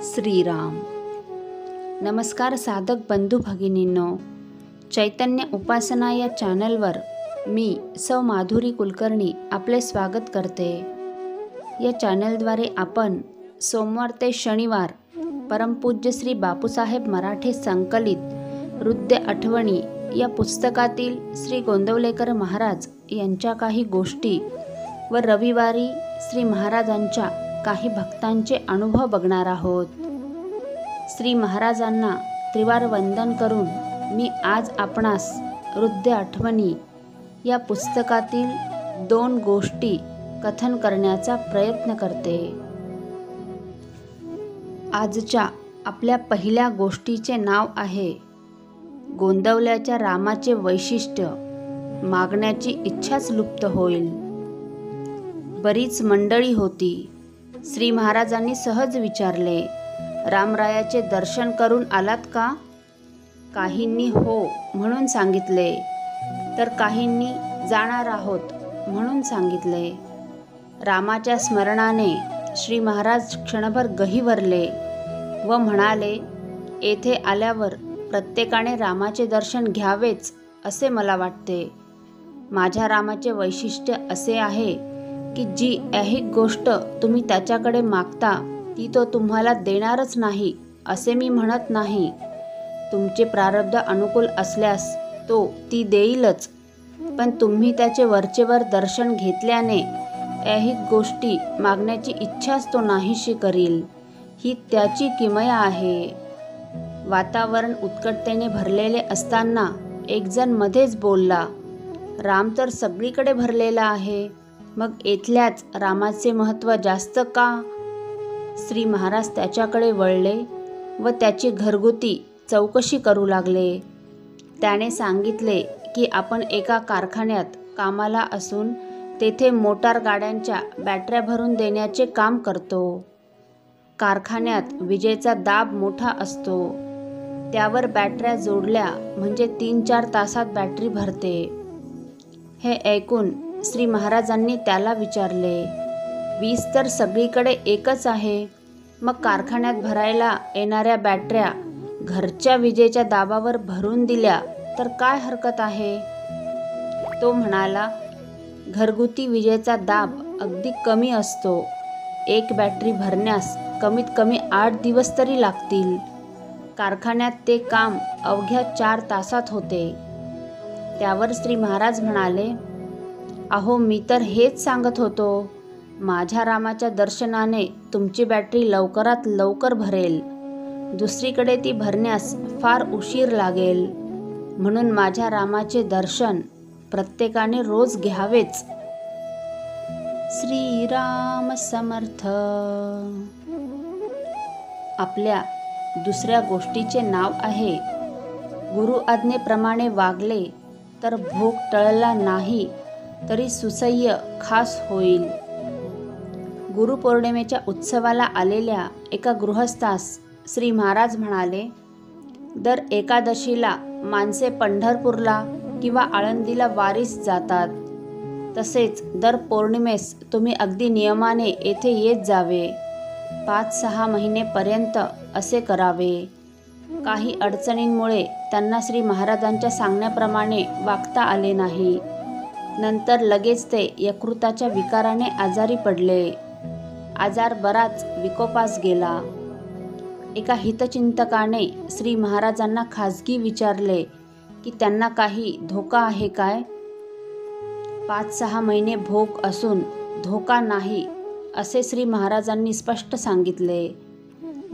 श्रीराम. नमस्कार साधक बंधू भगिनींनो, चैतन्य उपासना या चॅनलवर मी सौ माधुरी कुलकर्णी आपले स्वागत करते. या चॅनलद्वारे आपण सोमवार ते शनिवार परमपूज्य श्री बापूसाहेब मराठे संकलित हृदय आठवणी या पुस्तकातील श्री गोंदवलेकर महाराज यांच्या काही गोष्टी व रविवारी श्री महाराजांच्या काही भक्तांचे अनुभव बघणार आहोत. श्री महाराजांना त्रिवार वंदन करून मी आज आपणास हृदय आठवणी या पुस्तकातील 2 गोष्टी कथन करण्याचा प्रयत्न करते. आजच्या आपल्या पहिल्या गोष्टीचे नाव आहे गोंदवल्याच्या रामाचे वैशिष्ट्य, मागण्याची इच्छाच लुप्त होईल. बरीच मंडळी होती. श्री महाराजांनी सहज विचारले, रामरायाचे दर्शन करून आलात का? काहींनी हो म्हणून सांगितले, तर काहींनी जाणार आहोत म्हणून सांगितले. रामाच्या स्मरणाने श्री महाराज क्षणभर गहिवरले व म्हणाले, येथे आल्यावर प्रत्येकाने रामाचे दर्शन घ्यावेच असे मला वाटते. माझ्या रामाचे वैशिष्ट्य असे आहे की जी ऐहिक गोष्ट तुम्ही त्याच्याकडे मागता ती तो तुम्हाला देणारच नाही असे मी म्हणत नाही. तुमचे प्रारब्ध अनुकूल असल्यास तो ती देईलच, पण तुम्ही त्याचे वरचेवर दर्शन घेतल्याने ऐहिक गोष्टी मागण्याची इच्छाच तो नाहीशी करील. ही त्याची किमया आहे. वातावरण उत्कटतेने भरलेले असताना एक जण मध्येच बोलला, राम तर सगळीकडे भरलेला आहे, मग येथल्याच रामाचे महत्त्व जास्त का? श्री महाराज त्याच्याकडे वळले व त्याची घरगुती चौकशी करू लागले. त्याने सांगितले की आपण एका कारखान्यात कामाला असून तेथे मोटार गाड्यांच्या बॅटऱ्या भरून देण्याचे काम करतो. कारखान्यात विजेचा दाब मोठा असतो. त्यावर बॅटऱ्या जोडल्या म्हणजे 3-4 तासात बॅटरी भरते. हे ऐकून श्री महाराजांनी त्याला विचारले, वीज तर सगळीकडे एकच आहे, मग कारखान्यात भरायला येणाऱ्या बॅटऱ्या घरच्या विजेच्या दाबावर भरून दिल्या तर काय हरकत आहे? तो म्हणाला, घरगुती विजेचा दाब अगदी कमी असतो. एक बॅटरी भरण्यास कमीत कमी 8 दिवस तरी लागतील. कारखान्यात ते काम अवघ्या 4 तासात होते. त्यावर श्री महाराज म्हणाले, अहो मी तर हेच सांगत होतो, माझ्या रामाच्या दर्शनाने तुमची बॅटरी लवकरात लवकर भरेल. दुसरीकडे ती भरण्यास फार उशीर लागेल. म्हणून माझ्या रामाचे दर्शन प्रत्येकाने रोज घ्यावेच. श्रीराम समर्थ. आपल्या दुसऱ्या गोष्टीचे नाव आहे गुरु आज्ञेप्रमाणे वागले तर भोग टळला नाही तरी सुसह्य खास होईल. गुरुपौर्णिमेच्या उत्सवाला आलेल्या एका गृहस्थास श्री महाराज म्हणाले, दर एकादशीला माणसे पंढरपूरला किंवा आळंदीला वारीस जातात, तसेच दर पौर्णिमेस तुम्ही अगदी नियमाने येथे येत जावे. 5-6 महिनेपर्यंत असे करावे. काही अडचणींमुळे त्यांना श्री महाराजांच्या सांगण्याप्रमाणे वागता आले नाही. नंतर लगेच ते यकृताच्या विकाराने आजारी पडले. आजार बराच विकोपास गेला. एका हितचिंतकाने श्री महाराजांना खाजगी विचारले की त्यांना काही धोका आहे काय? 5-6 महिने भोग असून धोका नाही असे श्री महाराजांनी स्पष्ट सांगितले.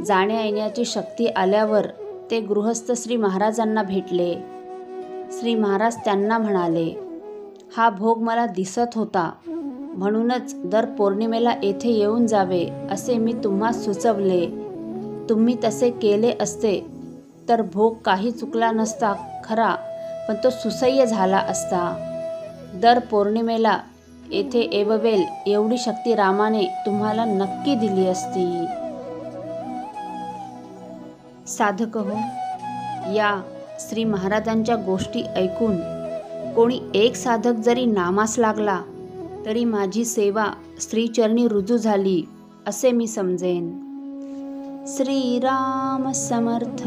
जाण्या येण्याची शक्ती आल्यावर ते गृहस्थ श्री महाराजांना भेटले. श्री महाराज त्यांना म्हणाले, हा भोग मला दिसत होता, म्हणूनच दर पौर्णिमेला येथे येऊन जावे असे मी तुम्हास सुचवले. तुम्ही तसे केले असते तर भोग काही चुकला नसता खरा, पण तो सुसह्य झाला असता. दर पौर्णिमेला येथे येववेल एवढी शक्ती रामाने तुम्हाला नक्की दिली असती. साधक हो, या श्री महाराजांच्या गोष्टी ऐकून कोणी एक साधक जरी नामास लागला तरी माझी सेवा श्रीचरणी रुजू झाली असे मी समजेन. श्रीराम समर्थ.